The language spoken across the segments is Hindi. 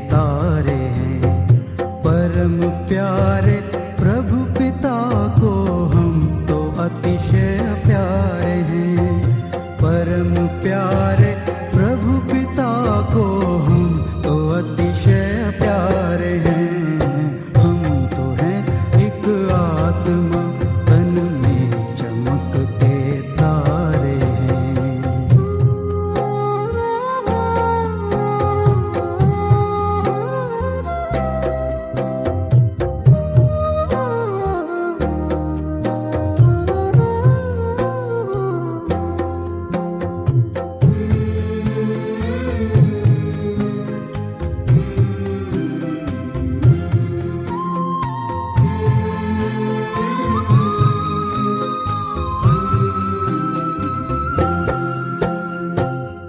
तारे हैं। परम प्यारे प्रभु पिता को हम तो अतिशय प्यारे हैं। परम प्यारे प्रभु पिता को हम तो अतिशय प्यारे हैं। हम तो हैं एक आत्मा तन में चमकते तारे हैं।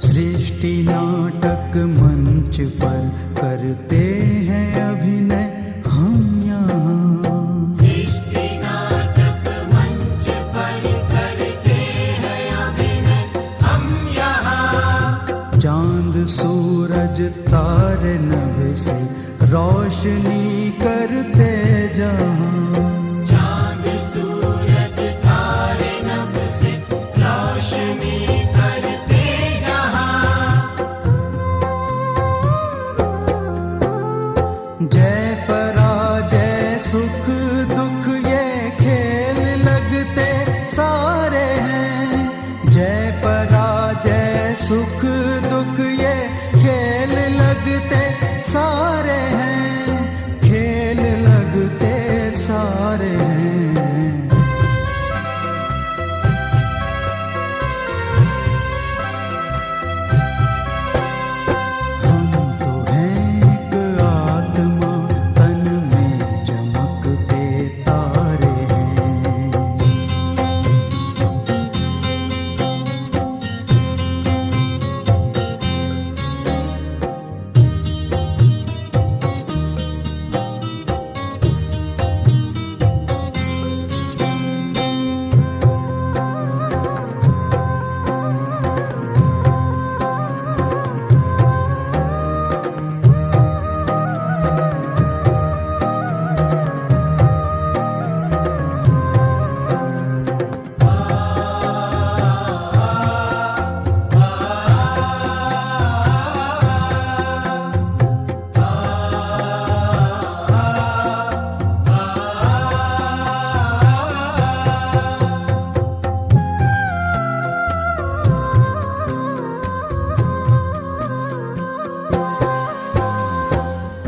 सृष्टि नाटक मंच पर करते हैं अभिनय हम यहाँ। सृष्टि नाटक मंच पर करते हैं अभिनय हम यहाँ। चांद सूरज तारे नभ से रोशनी करते जहाँ। चांद सूरज तारे नभ से रोशनी करते जहाँ। जय पराजय सुख दुख ये खेल लगते सारे हैं। जय पराजय सुख दुख ये खेल लगते सारे हैं। खेल लगते सारे हैं। हम तो हैं एक आत्मा तन में चमकते तारे हैं।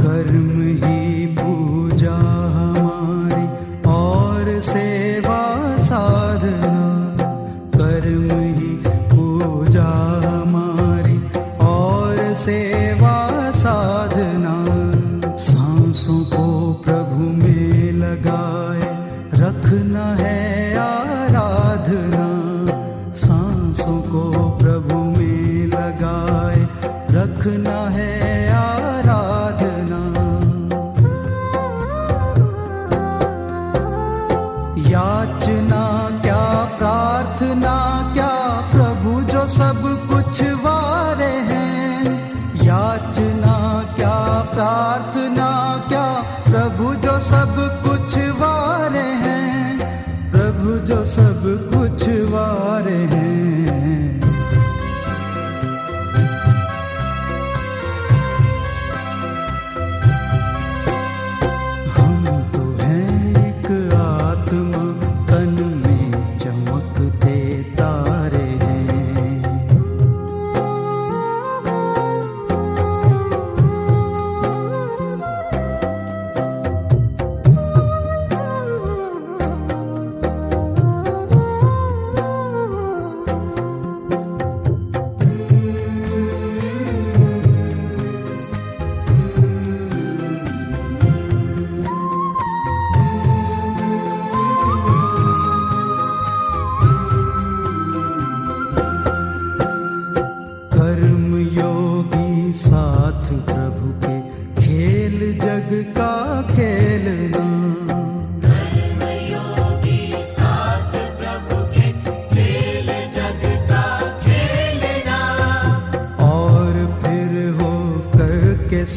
कर्म ही पूजा हमारी और सेवा साधना। कर्म ही पूजा हमारी और सेवा साधना। सांसों को प्रभु में लगाए रखना है आराधना। सांसों को प्रभु में लगाए रखना है आराधना। याचना क्या प्रार्थना क्या प्रभु जो सब कुछ वारे हैं। याचना क्या प्रार्थना क्या प्रभु जो सब कुछ वारे हैं। प्रभु जो सब कुछ वारे हैं। हम तो हैं एक आत्मा तन में चमकते तारे हैं।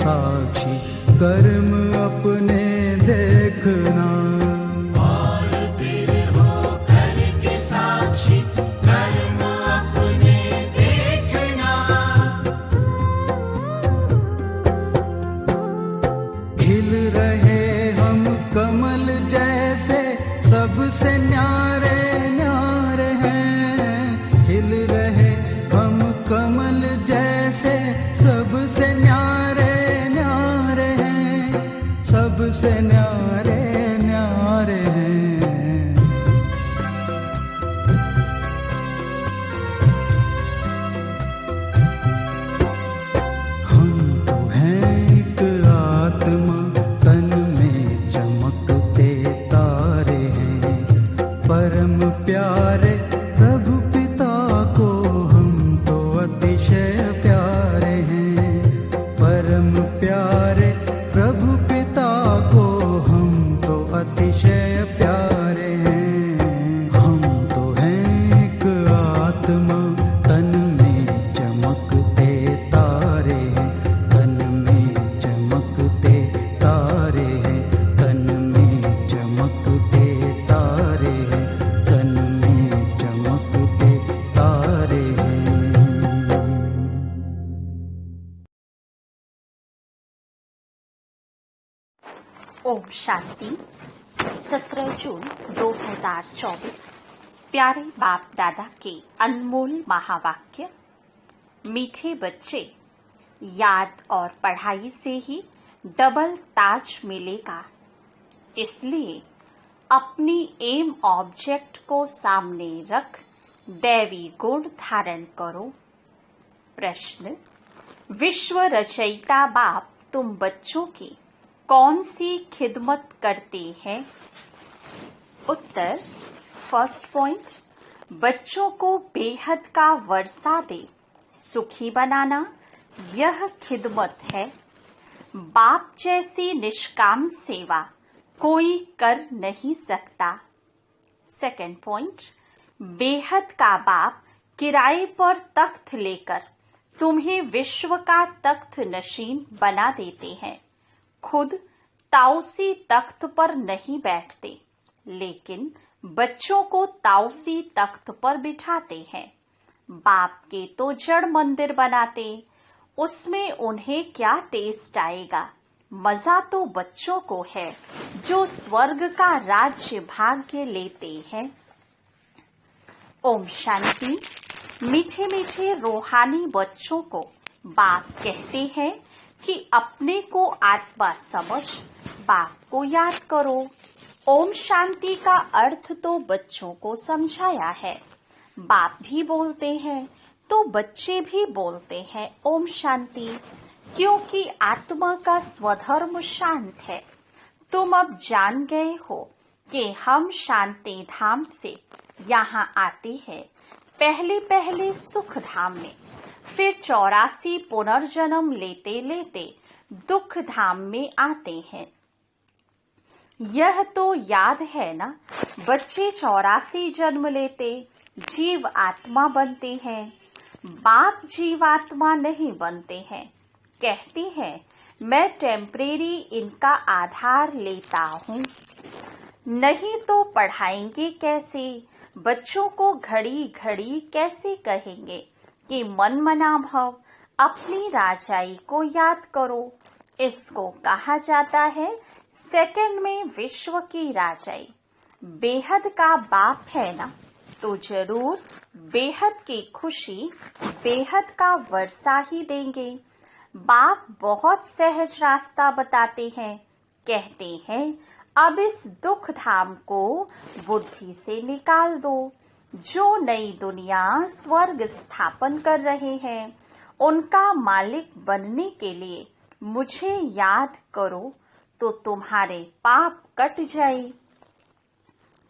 साक्षी कर्म अपने देखना। और फिर हो करके साक्षी कर्म अपने देखना। खिल रहे हम कमल जैसे सबसे न्यारे न्यारे हैं। खिल रहे हम कमल जैसे सबसे न्यारे न्यारे हैं, सबसे न्यारे न्यारे हैं। हम तो हैं एक आत्मा, तन में चमकते तारे हैं। परम प्यारे प्रभु पिता को हम तो अतिशय प्यारे हैं। परम प्यारे प्रभु पिता को हम तो अतिशय प्यारे हैं। हम तो हैं एक आत्मा, तन में चमकते तारे हैं। तन में चमकते तारे हैं। तन में चमकते तारे हैं। तन में चमकते तारे हैं। ओम शांति। 17 जून 2024। प्यारे बाप दादा के अनमोल महावाक्य। मीठे बच्चे, याद और पढ़ाई से ही डबल ताज मिलेगा, इसलिए अपनी एम ऑब्जेक्ट को सामने रख दैवी गुण धारण करो। प्रश्न: विश्व रचयिता बाप तुम बच्चों की कौन सी खिदमत करते हैं? उत्तर: फर्स्ट पॉइंट, बच्चों को बेहद का वर्षा दे सुखी बनाना, यह खिदमत है। बाप जैसी निष्काम सेवा कोई कर नहीं सकता। सेकंड पॉइंट, बेहद का बाप किराए पर तख्त लेकर तुम्हें विश्व का तख्त नशीन बना देते हैं। खुद ताउसी तख्त पर नहीं बैठते, लेकिन बच्चों को ताउसी तख्त पर बिठाते हैं। बाप के तो जड़ मंदिर बनाते, उसमें उन्हें क्या टेस्ट आएगा? मजा तो बच्चों को है जो स्वर्ग का राज्य भाग्य लेते हैं। ओम शांति। मीठे मीठे रूहानी बच्चों को बाप कहते हैं कि अपने को आत्मा समझ बाप को याद करो। ओम शांति का अर्थ तो बच्चों को समझाया है। बाप भी बोलते हैं तो बच्चे भी बोलते हैं ओम शांति, क्योंकि आत्मा का स्वधर्म शांत है। तुम अब जान गए हो कि हम शांति धाम से यहाँ आते हैं, पहले पहले सुख धाम में, फिर 84 पुनर्जन्म लेते लेते दुख धाम में आते हैं। यह तो याद है ना, बच्चे 84 जन्म लेते जीव आत्मा बनते हैं। बाप जीवात्मा नहीं बनते हैं, कहते हैं मैं टेम्परेरी इनका आधार लेता हूँ। नहीं तो पढ़ाएंगे कैसे? बच्चों को घड़ी घड़ी कैसे कहेंगे कि मन मना भव, अपनी राजाई को याद करो। इसको कहा जाता है सेकंड में विश्व की राजाई। बेहद का बाप है ना, तो जरूर बेहद की खुशी, बेहद का वर्षा ही देंगे। बाप बहुत सहज रास्ता बताते हैं, कहते हैं अब इस दुख धाम को बुद्धि से निकाल दो। जो नई दुनिया स्वर्ग स्थापन कर रहे हैं, उनका मालिक बनने के लिए मुझे याद करो तो तुम्हारे पाप कट जाए।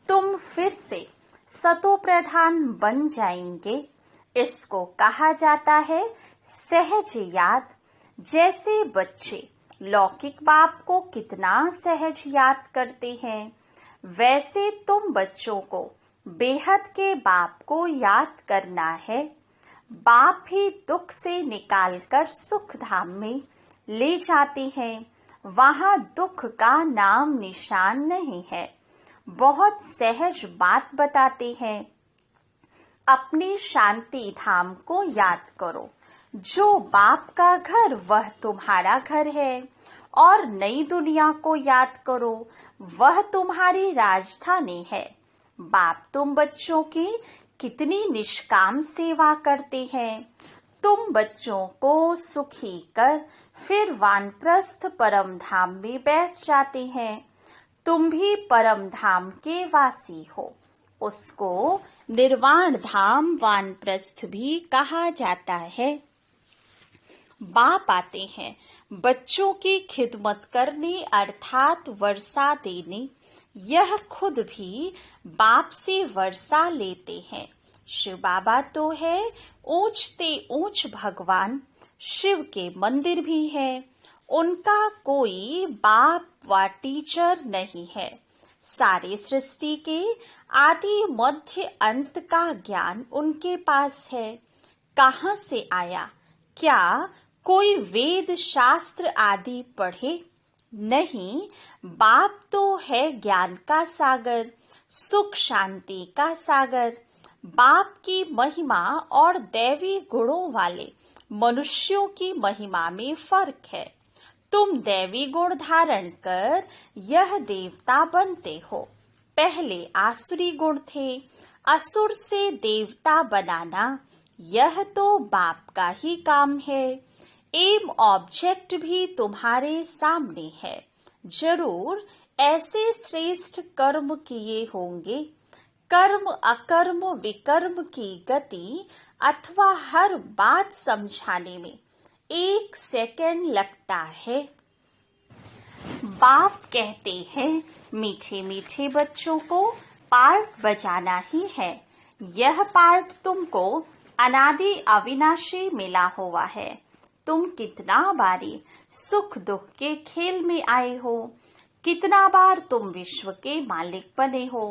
तुम फिर से सतो प्रधान बन जाएंगे। इसको कहा जाता है सहज याद। जैसे बच्चे लौकिक बाप को कितना सहज याद करते हैं, वैसे तुम बच्चों को बेहद के बाप को याद करना है। बाप ही दुख से निकालकर सुख धाम में ले जाते हैं, वहां दुख का नाम निशान नहीं है। बहुत सहज बात बताते हैं, अपने शांति धाम को याद करो। जो बाप का घर वह तुम्हारा घर है, और नई दुनिया को याद करो, वह तुम्हारी राजधानी है। बाप तुम बच्चों की कितनी निष्काम सेवा करते हैं। तुम बच्चों को सुखी कर फिर वानप्रस्थ परम धाम में बैठ जाते हैं। तुम भी परम धाम के वासी हो। उसको निर्वाण धाम वानप्रस्थ भी कहा जाता है। बाप आते हैं बच्चों की खिदमत करने अर्थात वर्षा देने। यह खुद भी बाप से वर्षा लेते हैं। शिव बाबा तो है ऊंचते ऊंच भगवान। शिव के मंदिर भी है। उनका कोई बाप व टीचर नहीं है। सारे सृष्टि के आदि मध्य अंत का ज्ञान उनके पास है। कहाँ से आया? क्या कोई वेद शास्त्र आदि पढ़े? नहीं, बाप तो है ज्ञान का सागर, सुख शांति का सागर। बाप की महिमा और दैवी गुणों वाले मनुष्यों की महिमा में फर्क है। तुम दैवी गुण धारण कर यह देवता बनते हो। पहले आसुरी गुण थे। असुर से देवता बनाना यह तो बाप का ही काम है। एम ऑब्जेक्ट भी तुम्हारे सामने है। जरूर ऐसे श्रेष्ठ कर्म किए होंगे। कर्म अकर्म विकर्म की गति अथवा हर बात समझाने में 1 सेकंड लगता है। बाप कहते हैं मीठे मीठे बच्चों को पार्ट बजाना ही है। यह पार्ट तुमको अनादि अविनाशी मिला हुआ है। तुम कितना बारी सुख दुख के खेल में आए हो। कितना बार तुम विश्व के मालिक बने हो।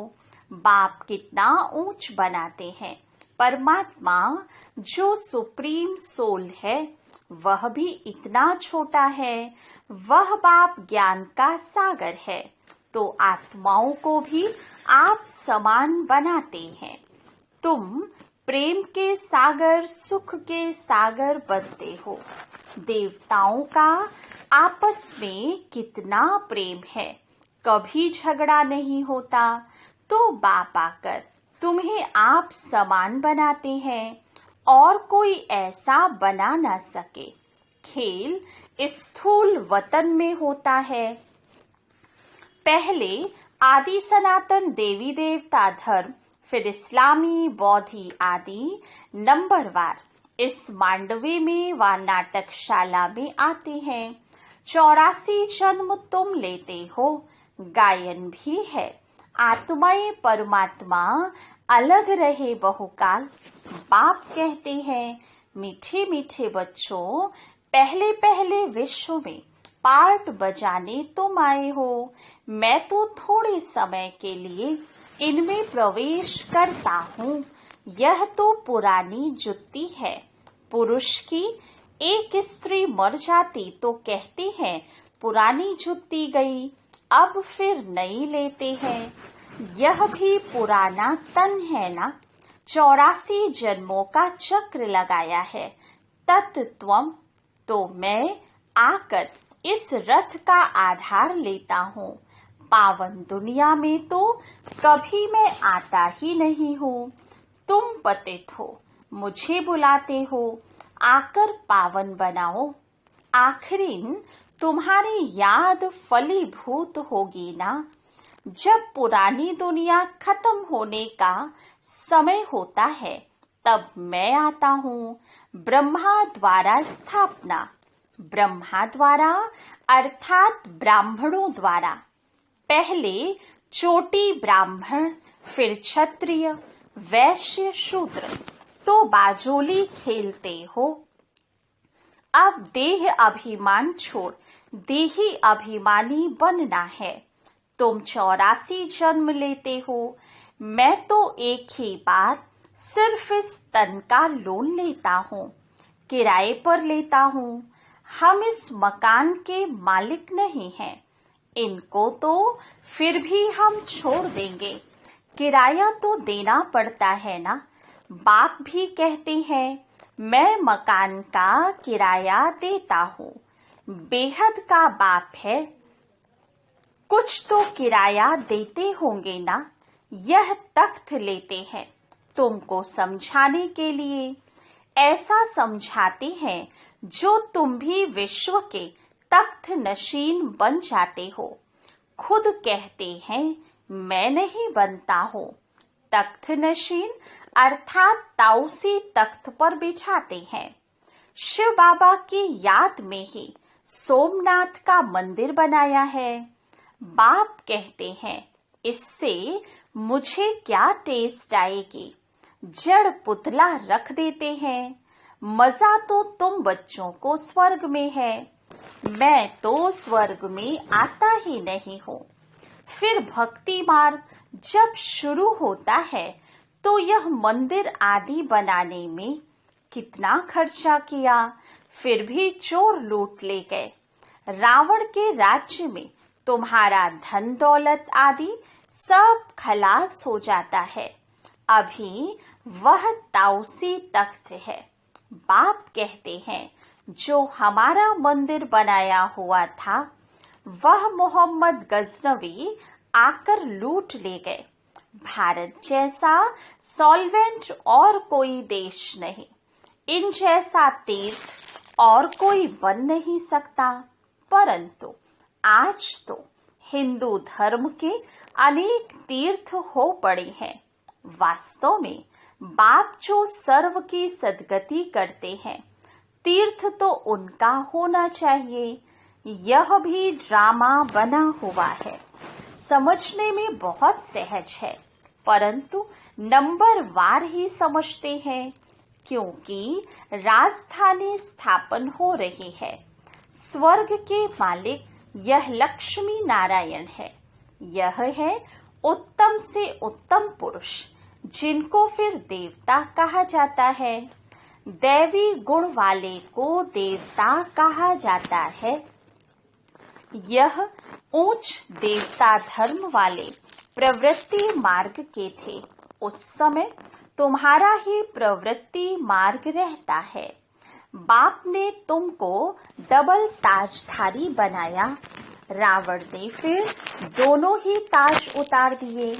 बाप कितना ऊंच बनाते हैं। परमात्मा जो सुप्रीम सोल है वह भी इतना छोटा है। वह बाप ज्ञान का सागर है, तो आत्माओं को भी आप समान बनाते हैं। तुम प्रेम के सागर सुख के सागर बनते हो। देवताओं का आपस में कितना प्रेम है। कभी झगड़ा नहीं होता। तो बाप आकर तुम्हें आप समान बनाते हैं और कोई ऐसा बना ना सके। खेल स्थूल वतन में होता है। पहले आदि सनातन देवी देवता धर्म, फिर इस्लामी बौद्धि आदि नंबरवार इस मांडवे में व नाटकशाला में आते हैं। 84 जन्म तुम लेते हो। गायन भी है। आत्माएं परमात्मा अलग रहे बहुकाल। बाप कहते हैं मीठे मीठे बच्चों, पहले पहले विश्व में पार्ट बजाने तुम आए हो। मैं तो थोड़े समय के लिए इनमें प्रवेश करता हूँ। यह तो पुरानी जुत्ती है। पुरुष की एक स्त्री मर जाती तो कहते हैं पुरानी जुत्ती गई, अब फिर नई लेते हैं। यह भी पुराना तन है ना। 84 जन्मों का चक्र लगाया है। तत्त्वम, तो मैं आकर इस रथ का आधार लेता हूँ। पावन दुनिया में तो कभी मैं आता ही नहीं हूँ। तुम पतित हो, मुझे बुलाते हो, आकर पावन बनाओ। आखिरीन तुम्हारी याद फलीभूत होगी ना। जब पुरानी दुनिया खत्म होने का समय होता है तब मैं आता हूँ। ब्रह्मा द्वारा स्थापना। ब्रह्मा द्वारा अर्थात ब्राह्मणों द्वारा। पहले चोटी ब्राह्मण, फिर क्षत्रिय, वैश्य, शूद्र, तो बाजोली खेलते हो। अब देह अभिमान छोड़ देही अभिमानी बनना है। तुम 84 जन्म लेते हो। मैं तो एक ही बार सिर्फ इस तन का लोन लेता हूँ, किराए पर लेता हूँ। हम इस मकान के मालिक नहीं हैं। इनको तो फिर भी हम छोड़ देंगे, किराया तो देना पड़ता है ना। बाप भी कहते हैं मैं मकान का किराया देता हूँ। बेहद का बाप है, कुछ तो किराया देते होंगे ना। यह तख्त लेते हैं तुमको समझाने के लिए, ऐसा समझाते हैं जो तुम भी विश्व के तख्त नशीन बन जाते हो। खुद कहते हैं मैं नहीं बनता हूँ। तख्त नशीन अर्थात ताउसी तख्त पर बिछाते हैं। शिव बाबा की याद में ही सोमनाथ का मंदिर बनाया है। बाप कहते हैं इससे मुझे क्या टेस्ट आएगी। जड़ पुतला रख देते हैं। मजा तो तुम बच्चों को स्वर्ग में है, मैं तो स्वर्ग में आता ही नहीं हूँ। फिर भक्ति मार्ग जब शुरू होता है तो यह मंदिर आदि बनाने में कितना खर्चा किया, फिर भी चोर लूट ले गए। रावण के राज्य में तुम्हारा धन दौलत आदि सब खलास हो जाता है। अभी वह ताउसी तख्त है। बाप कहते हैं जो हमारा मंदिर बनाया हुआ था वह मोहम्मद गजनवी आकर लूट ले गए। भारत जैसा सॉल्वेंट और कोई देश नहीं, इन जैसा तीर्थ और कोई बन नहीं सकता। परंतु आज तो हिंदू धर्म के अनेक तीर्थ हो पड़े हैं। वास्तव में बाप जो सर्व की सद्गति करते हैं, तीर्थ तो उनका होना चाहिए। यह भी ड्रामा बना हुआ है, समझने में बहुत सहज है, परंतु नंबर वार ही समझते हैं, क्योंकि राजधानी स्थापन हो रही है। स्वर्ग के मालिक यह लक्ष्मी नारायण है। यह है उत्तम से उत्तम पुरुष, जिनको फिर देवता कहा जाता है। दैवी गुण वाले को देवता कहा जाता है। यह उच्च देवता धर्म वाले प्रवृत्ति मार्ग के थे। उस समय तुम्हारा ही प्रवृत्ति मार्ग रहता है। बाप ने तुमको डबल ताजधारी बनाया। रावण ने फिर दोनों ही ताज उतार दिए।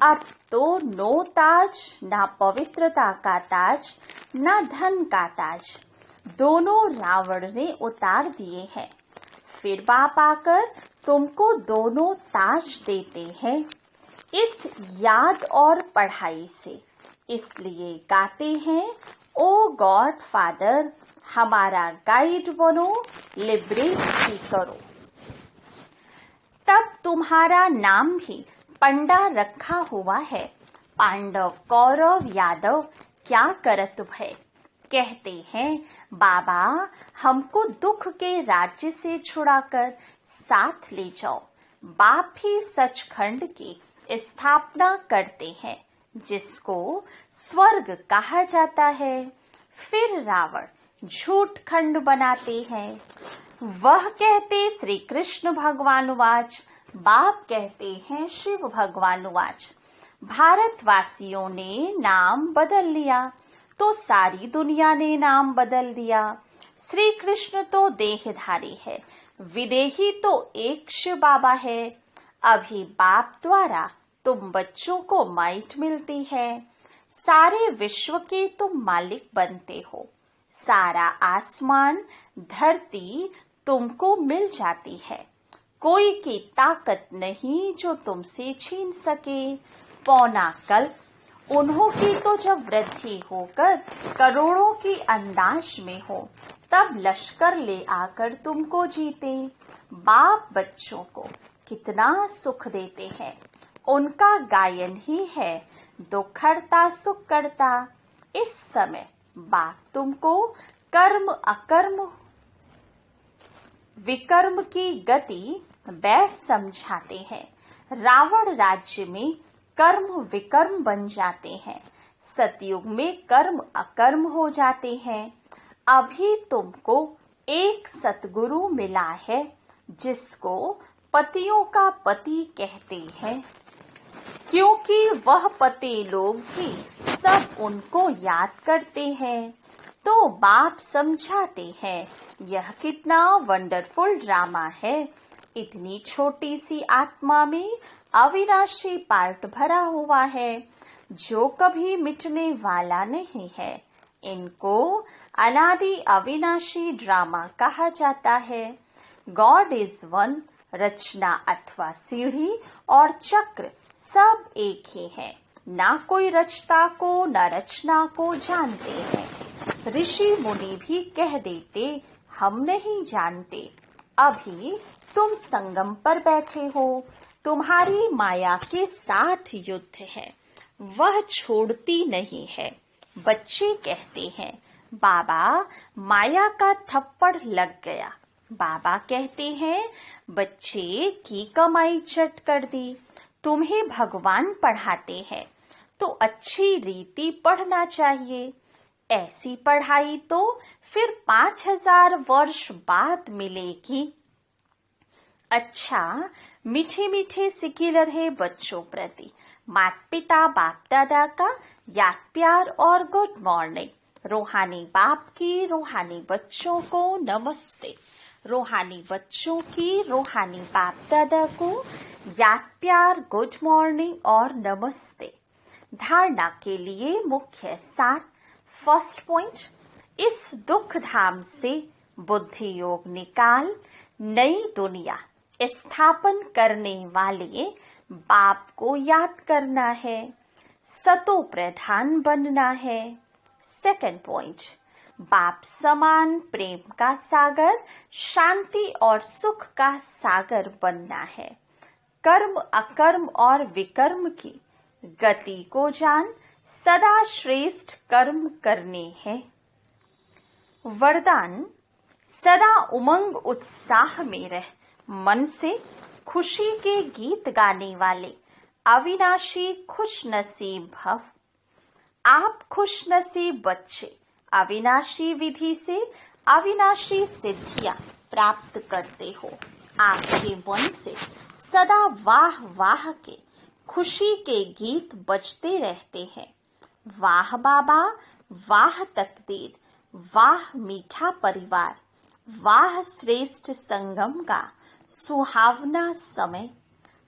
अब तो नो ताज, ना पवित्रता का ताज, ना धन का ताज, दोनों रावण ने उतार दिए हैं। फिर बाप आकर तुमको दोनों ताज देते हैं इस याद और पढ़ाई से। इसलिए गाते हैं ओ गॉड फादर, हमारा गाइड बनो, लिबरेट भी करो। तब तुम्हारा नाम भी पंडा रखा हुआ है। पांडव कौरव यादव क्या करत भय। कहते हैं बाबा हमको दुख के राज्य से छुड़ाकर साथ ले जाओ। बाप ही सचखंड की स्थापना करते हैं, जिसको स्वर्ग कहा जाता है। फिर रावण झूठ खंड बनाते हैं। वह कहते श्री कृष्ण भगवान वाच, बाप कहते हैं शिव भगवान वाच। भारतवासियों ने नाम बदल लिया तो सारी दुनिया ने नाम बदल दिया। श्री कृष्ण तो देहधारी है, विदेही तो एक शिव बाबा है। अभी बाप द्वारा तुम बच्चों को माइट मिलती है। सारे विश्व के तुम मालिक बनते हो। सारा आसमान धरती तुमको मिल जाती है। कोई की ताकत नहीं जो तुमसे छीन सके। पौना कल्प उन्हों की तो जब वृद्धि होकर करोड़ों की अंदाज में हो, तब लश्कर ले आकर तुमको जीते। बाप बच्चों को कितना सुख देते हैं, उनका गायन ही है दुख हरता सुख करता। इस समय बाप तुमको कर्म अकर्म विकर्म की गति बैठ समझाते हैं। रावण राज्य में कर्म विकर्म बन जाते हैं, सतयुग में कर्म अकर्म हो जाते हैं। अभी तुमको एक सतगुरु मिला है जिसको पतियों का पति कहते हैं, क्योंकि वह पति लोग भी सब उनको याद करते हैं। तो बाप समझाते हैं, यह कितना वंडरफुल ड्रामा है। इतनी छोटी सी आत्मा में अविनाशी पार्ट भरा हुआ है जो कभी मिटने वाला नहीं है। इनको अनादि अविनाशी ड्रामा कहा जाता है। God is one. रचना अथवा सीढ़ी और चक्र सब एक ही है। ना कोई रचता को न रचना को जानते हैं। ऋषि मुनि भी कह देते हम नहीं जानते। अभी तुम संगम पर बैठे हो, तुम्हारी माया के साथ युद्ध है, वह छोड़ती नहीं है। बच्चे कहते हैं बाबा माया का थप्पड़ लग गया। बाबा कहते हैं बच्चे की कमाई चट कर दी। तुम्हें भगवान पढ़ाते हैं तो अच्छी रीति पढ़ना चाहिए। ऐसी पढ़ाई तो फिर 5000 वर्ष बाद मिलेगी। अच्छा, मीठे मीठे सिके रहे बच्चों प्रति माता पिता बाप दादा का याद प्यार और गुड मॉर्निंग। रूहानी बाप की रूहानी बच्चों को नमस्ते। रूहानी बच्चों की रूहानी बाप दादा को याद प्यार गुड मॉर्निंग और नमस्ते। धारणा के लिए मुख्य सार। फर्स्ट पॉइंट, इस दुख धाम से बुद्धि योग निकाल नई दुनिया स्थापन करने वाले बाप को याद करना है। सतो प्रधान बनना है। सेकंड पॉइंट, बाप समान प्रेम का सागर, शांति और सुख का सागर बनना है। कर्म अकर्म और विकर्म की गति को जान सदा श्रेष्ठ कर्म करने हैं। वरदान, सदा उमंग उत्साह में रह मन से खुशी के गीत गाने वाले अविनाशी खुश नसीब भव। आप खुश नसीब बच्चे अविनाशी विधि से अविनाशी सिद्धियां प्राप्त करते हो। आपके मन से सदा वाह वाह के खुशी के गीत बजते रहते हैं। वाह बाबा, वाह तकदीर, वाह मीठा परिवार, वाह श्रेष्ठ संगम का सुहावना समय।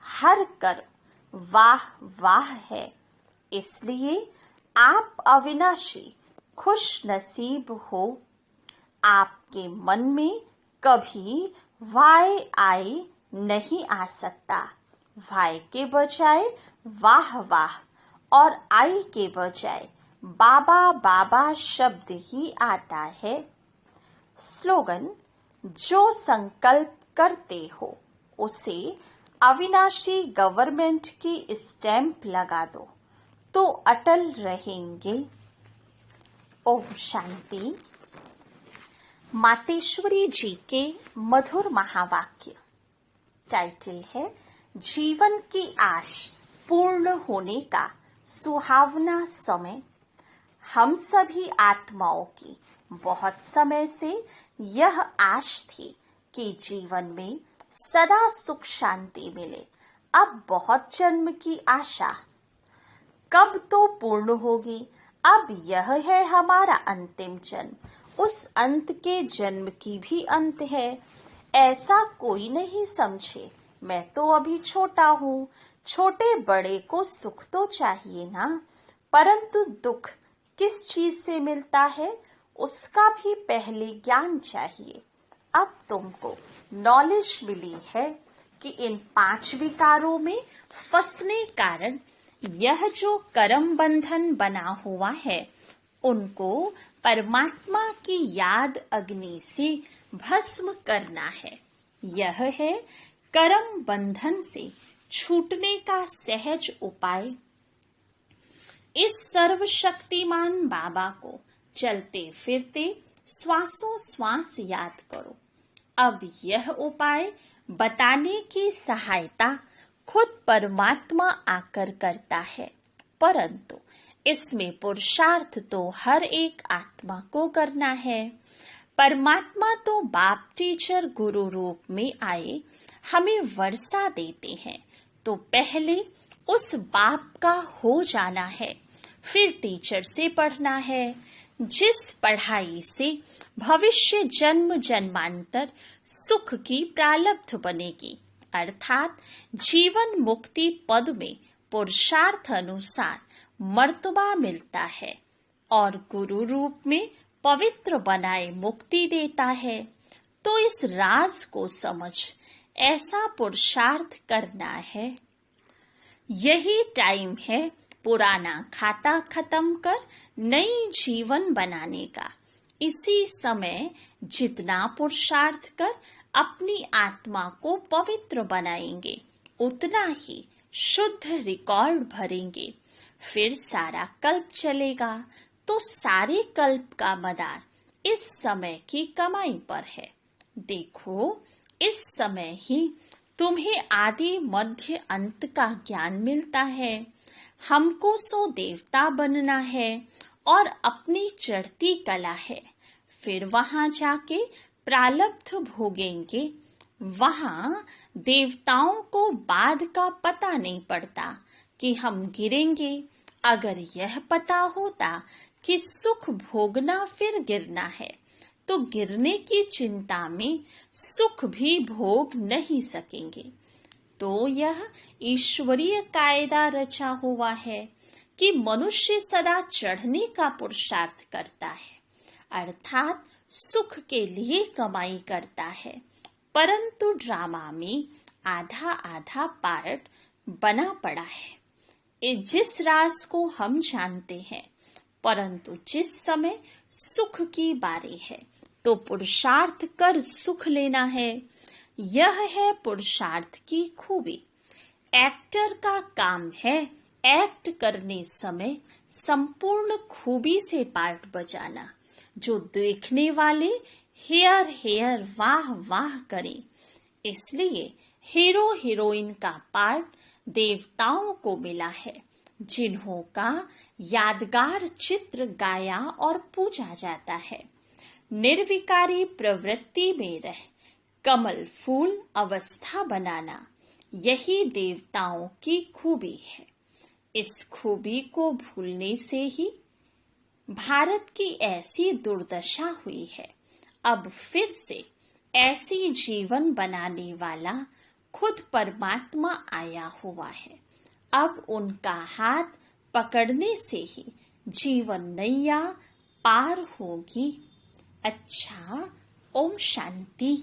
हर कर्म वाह वाह है। इसलिए आप अविनाशी खुश नसीब हो। आपके मन में कभी वाय आए नहीं आ सकता। वाय के बजाय वाह वाह और आई के बजाय बाबा बाबा शब्द ही आता है। स्लोगन, जो संकल्प करते हो उसे अविनाशी गवर्नमेंट की स्टैंप लगा दो तो अटल रहेंगे। ओम शांति। मातेश्वरी जी के मधुर महावाक्य। टाइटल है जीवन की आश पूर्ण होने का सुहावना समय। हम सभी आत्माओं की बहुत समय से यह आश थी कि जीवन में सदा सुख शांति मिले। अब बहुत जन्म की आशा कब तो पूर्ण होगी। अब यह है हमारा अंतिम जन्म। उस अंत के जन्म की भी अंत है, ऐसा कोई नहीं समझे। मैं तो अभी छोटा हूँ। छोटे बड़े को सुख तो चाहिए ना, परंतु दुख किस चीज से मिलता है उसका भी पहले ज्ञान चाहिए। अब तुमको नॉलेज मिली है कि इन 5 विकारों में फंसने कारण यह जो कर्म बंधन बना हुआ है उनको परमात्मा की याद अग्नि से भस्म करना है। यह है कर्म बंधन से छूटने का सहज उपाय। इस सर्वशक्तिमान बाबा को चलते फिरते श्वासों श्वास याद करो। अब यह उपाय बताने की सहायता खुद परमात्मा आकर करता है, परंतु इसमें पुरुषार्थ तो हर एक आत्मा को करना है। परमात्मा तो बाप टीचर गुरु रूप में आए हमें वर्षा देते हैं, तो पहले उस बाप का हो जाना है, फिर टीचर से पढ़ना है। जिस पढ़ाई से भविष्य जन्म जन्मांतर सुख की प्रालब्ध बनेगी, अर्थात जीवन मुक्ति पद में पुरुषार्थ अनुसार मर्तबा मिलता है और गुरु रूप में पवित्र बनाए मुक्ति देता है। तो इस राज को समझ ऐसा पुरुषार्थ करना है। यही टाइम है पुराना खाता खत्म कर नई जीवन बनाने का। इसी समय जितना पुरुषार्थ कर अपनी आत्मा को पवित्र बनाएंगे, उतना ही शुद्ध रिकॉर्ड भरेंगे। फिर सारा कल्प चलेगा, तो सारे कल्प का मदार इस समय की कमाई पर है। देखो, इस समय ही तुम्हें आदि मध्य अंत का ज्ञान मिलता है। हमको सो देवता बनना है और अपनी चढ़ती कला है। फिर वहां जाके प्रालब्ध भोगेंगे। वहां देवताओं को बाद का पता नहीं पड़ता कि हम गिरेंगे। अगर यह पता होता कि सुख भोगना फिर गिरना है, तो गिरने की चिंता में सुख भी भोग नहीं सकेंगे। तो यह ईश्वरीय कायदा रचा हुआ है कि मनुष्य सदा चढ़ने का पुरुषार्थ करता है, अर्थात सुख के लिए कमाई करता है। परंतु ड्रामा में आधा आधा पार्ट बना पड़ा है। जिस राज को हम जानते हैं, परंतु जिस समय सुख की बारी है तो पुरुषार्थ कर सुख लेना है। यह है पुरुषार्थ की खूबी। एक्टर का काम है एक्ट करने समय संपूर्ण खूबी से पार्ट बजाना, जो देखने वाले हेयर हेयर वाह वाह करें। इसलिए हीरो हीरोइन का पार्ट देवताओं को मिला है, जिन्हों का यादगार चित्र गाया और पूजा जाता है। निर्विकारी प्रवृत्ति में रह कमल फूल अवस्था बनाना, यही देवताओं की खूबी है। इस खूबी को भूलने से ही भारत की ऐसी दुर्दशा हुई है। अब फिर से ऐसी जीवन बनाने वाला खुद परमात्मा आया हुआ है। अब उनका हाथ पकड़ने से ही जीवन नैया पार होगी। अच्छा, ओम शांति।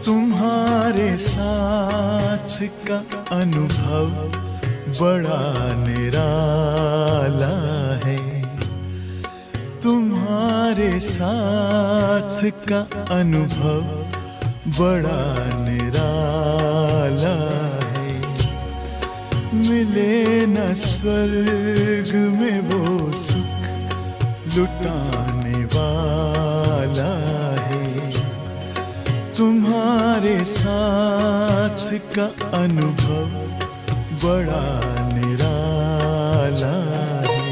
तुम्हारे साथ का अनुभव बड़ा निराला है। तुम्हारे साथ का अनुभव बड़ा निराला है। मिले न स्वर्ग में वो सुख लुटाने वाला है। तुम्हारे साथ का अनुभव बड़ा निराला है।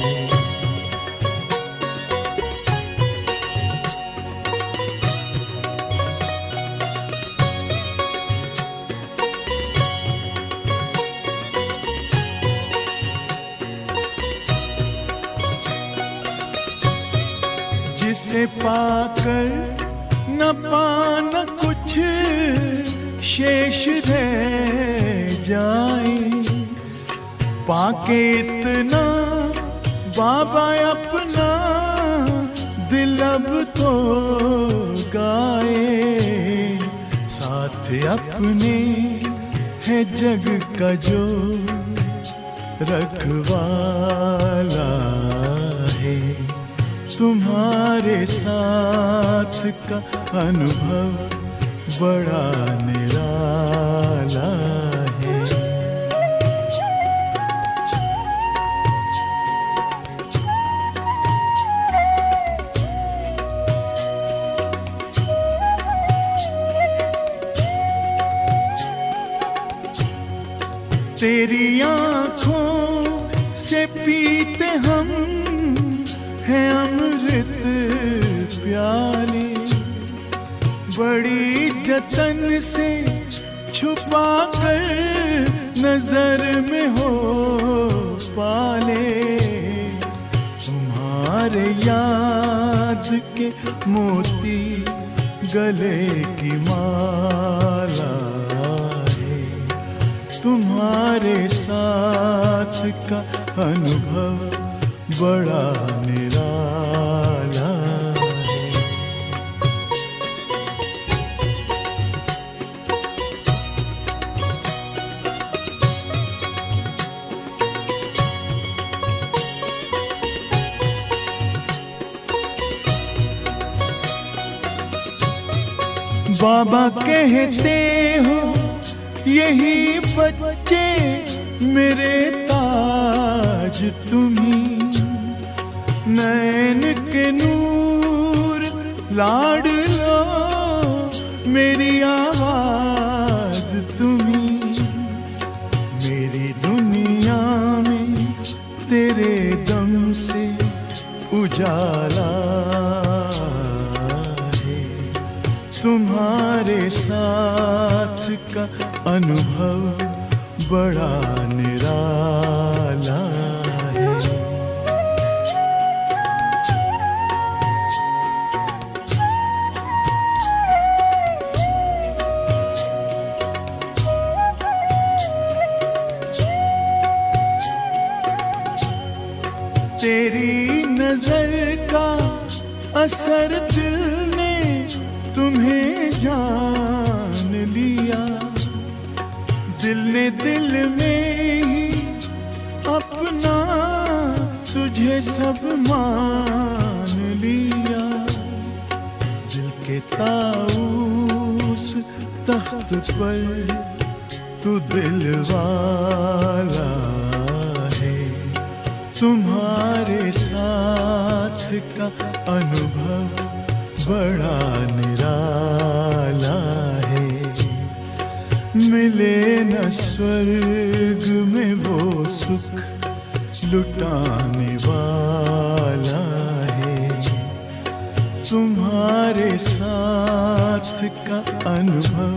जिसे पाकर न पाना कुछ शेष रह जाए, पाके इतना बाबा अपना दिल अब तो गाए। साथ अपने है जग का जो रखवाला है। तुम्हारे साथ का अनुभव बड़ा निराला है। तेरी आँखों से पीते हम हैं अमृत प्याले, बड़ी जतन से छुपा कर नजर में हो पाले। तुम्हारे याद के मोती गले की माला है, तुम्हारे साथ का अनुभव बड़ा निराला है। बाबा कहते हो यही बच्चे मेरे ताज तुम्ही, नैन के नूर लाडलो मेरी आवाज तुम्ही। मेरी दुनिया में तेरे दम से उजाला, तुम्हारे साथ का अनुभव बड़ा निराला है। तेरी नजर का असर दिल ने तुम्हें जान लिया, दिल ने दिल में ही अपना तुझे सब मान लिया। दिल के ताऊस तख्त पर तू दिल वाला है, तुम्हारे साथ का अनुभव बड़ा निराला है। मिले न स्वर्ग में वो सुख लुटाने वाला है, तुम्हारे साथ का अनुभव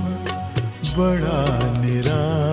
बड़ा निराला